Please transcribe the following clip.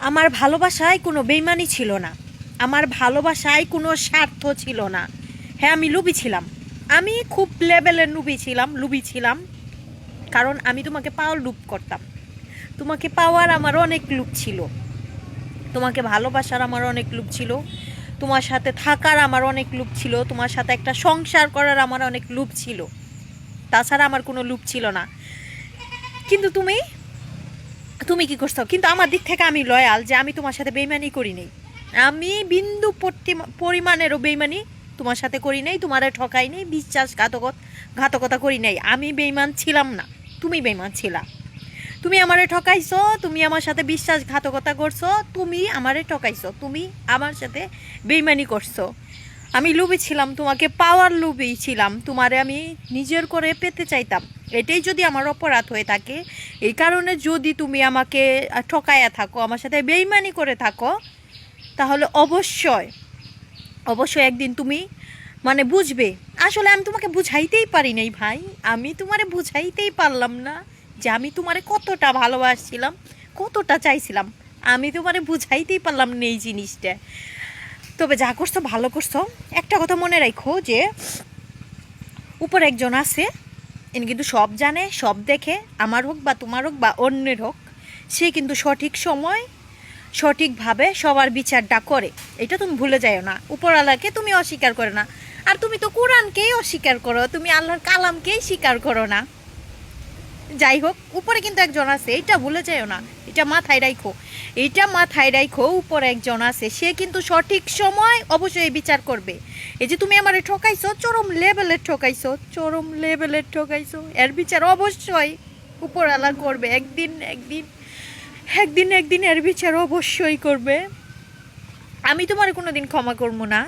আমার ভালোবাসায় কোনো বেইমানি ছিল না, আমার ভালোবাসায় কোনো স্বার্থ ছিল না। হ্যাঁ, আমি লুবি ছিলাম, আমি খুব লেভেলের লুবি ছিলাম। কারণ আমি তোমাকে পাওয়ার লুপ করতাম, তোমাকে পাওয়ার আমার অনেক লুপ ছিল, তোমাকে ভালোবাসার আমার অনেক লুপ ছিল, তোমার সাথে থাকার আমার অনেক লুপ ছিল, তোমার সাথে একটা সংসার করার আমার অনেক লুপ ছিল। তাছাড়া আমার কোনো লুপ ছিল না। কিন্তু তুমি তুমি কি করছো? কিন্তু আমার দিক থেকে আমি লয়াল, যে আমি তোমার সাথে বেইমানি করি নাই, আমি বিন্দু পরিমাণেরও বেইমানি তোমার সাথে করি নাই, তোমারে ঠকাই নেই, ঘাতকতা করি নাই। আমি বেইমান ছিলাম না, তুমি বেইমান ছিলা। তুমি আমারে ঠকাইছো, তুমি আমার সাথে বিশ্বাসঘাতকতা করছো, তুমি আমারে ঠকাইছো, তুমি আমার সাথে বেইমানি করছো। আমি লুবি ছিলাম, তোমাকে পাওয়ার লুবি ছিলাম, তোমারে আমি নিজের করে পেতে চাইতাম। এটাই যদি আমার অপরাধ হয়ে থাকে, এই কারণে যদি তুমি আমাকে ঠকাইয়া থাকো, আমার সাথে বেইমানি করে থাকো, তাহলে অবশ্যই অবশ্যই একদিন তুমি মানে বুঝবে। আসলে আমি তোমাকে বুঝাইতেই পারি নাই ভাই, আমি তোমারে বুঝাইতেই পারলাম না যে আমি তোমারে কতটা ভালোবাসছিলাম, কতটা চাইছিলাম। আমি তোমারে বুঝাইতেই পারলাম না এই জিনিসটা। তবে যা করছো ভালো করছো। একটা কথা মনে রাখো, যে উপর একজন আছে, ইনি কিন্তু সব জানে, সব দেখে, আমার হোক বা তোমার হোক বা অন্যের হোক, সে কিন্তু সঠিক সময় সঠিকভাবে সবার বিচারটা করে। এটা তুমি ভুলে যাও না। উপরওয়ালাকে তুমি অস্বীকার করো না, আর তুমি তো কোরআনকেই অস্বীকার করো, তুমি আল্লাহর কালামকেই স্বীকার করো না। যাই হোক, উপরে কিন্তু একজন আছে, এটা ভুলে যাও না, এটা মাথায় রাখো, এটা মাথায় রাখো। উপরে একজন আছে, সে কিন্তু সঠিক সময় অবশ্যই বিচার করবে। এই যে তুমি আমারে ঠকাইছো, চরম লেভেলের ঠকাইছো, চরম লেভেলের ঠকাইছো, এর বিচার অবশ্যই উপরওয়ালা করবে। একদিন একদিন একদিন একদিন এর বিচার অবশ্যই করবে। আমি তোমার কোনো দিন ক্ষমা করবো না।